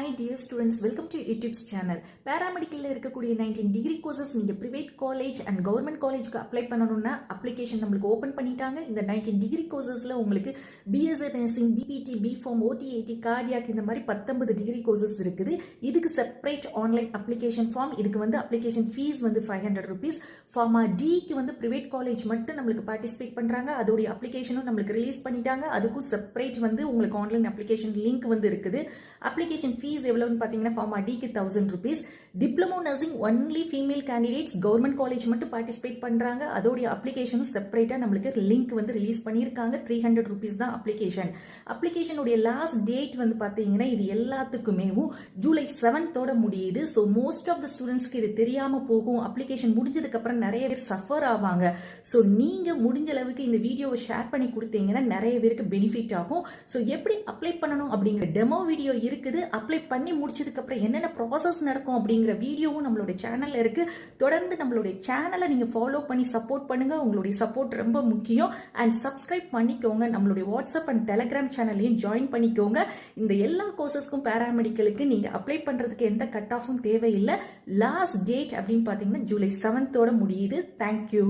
Hi dear students, welcome to YouTube's channel. Paramedical இருக்கக்கூடிய 19 degree courses நீங்க private college and government collegeக்கு apply பண்ணனும்னா application நம்மளுக்கு open பண்ணிட்டாங்க. இந்த 19 degree courses-ல உங்களுக்கு BSc nursing, BPT, B.Pharm, OT, cardiac இந்த மாதிரி 19 degree courses இருக்குது. இதுக்கு separate online application form, இதுக்கு வந்து application fees வந்து 500 rupees. Pharma D-க்கு வந்து private college மட்டும் நம்மளுக்கு participate பண்றாங்க. அதோட application-ம் நம்மளுக்கு ரிலீஸ் பண்ணிட்டாங்க. அதுக்கு separate வந்து உங்களுக்கு online application link வந்து இருக்குது. Application fees எவ்வளவுன்னு பாத்தீங்கன்னா Pharma D-க்கு 1000 rupees. Diploma nursing only female candidates government college மட்டும் participate பண்றாங்க. அதோட application செப்பரேட்டா நம்மளுக்கு லிங்க் வந்து ரிலீஸ் பண்ணிருக்காங்க. 300 rupees தான் application. application உடைய லாஸ்ட் டேட் வந்து பாத்தீங்கன்னா இது எல்லாத்துக்குமே ஜூலை 7th ஓட முடியுது. So most of the ஸ்டூடெண்ட்ஸ்க்கு இது தெரியாம போகும். application முடிஞ்சதுக்கு அப்புறம் நிறைய பேர் சஃபர் ஆவாங்க. So நீங்க முடிஞ்ச அளவுக்கு இந்த வீடியோவை ஷேர் பண்ணி கொடுத்தீங்கன்னா நிறைய பேருக்கு பெனிஃபிட் ஆகும். So எப்படி அப்ளை பண்ணணும் அப்படிங்கிற டெமோ வீடியோ இருக்குது. அப்ளை பண்ணி முடிச்சதுக்கு அப்புறம் என்னென்ன ப்ராசஸ் நடக்கும் அப்படிங்கிற வீடியோவும் நம்மளுடைய சேனல்ல இருக்கு. தொடர்ந்து நம்மளுடைய சேனலை நீங்க ஃபாலோ பண்ணி சப்போர்ட் பண்ணுங்க. உங்களுடைய சப்போர்ட் ரொம்ப முக்கியம். அண்ட் சப்ஸ்கிரைப் பண்ணிக்கோங்க. நம்மளுடைய வாட்ஸ்அப் அண்ட் டெலிகிராம் சேனல்லையும் ஜாயின் பண்ணிக்கோங்க. இந்த எல்லா கோர்சஸ்க்கும் பேராமெடிக்கலுக்கு நீங்க அப்ளை பண்றதுக்கு எந்த கட் ஆஃபும் தேவையில்லை. லாஸ்ட் டேட் அப்படின்னு பாத்தீங்கன்னா ஜூலை 7th ஓட முடியுது. தேங்க்யூ.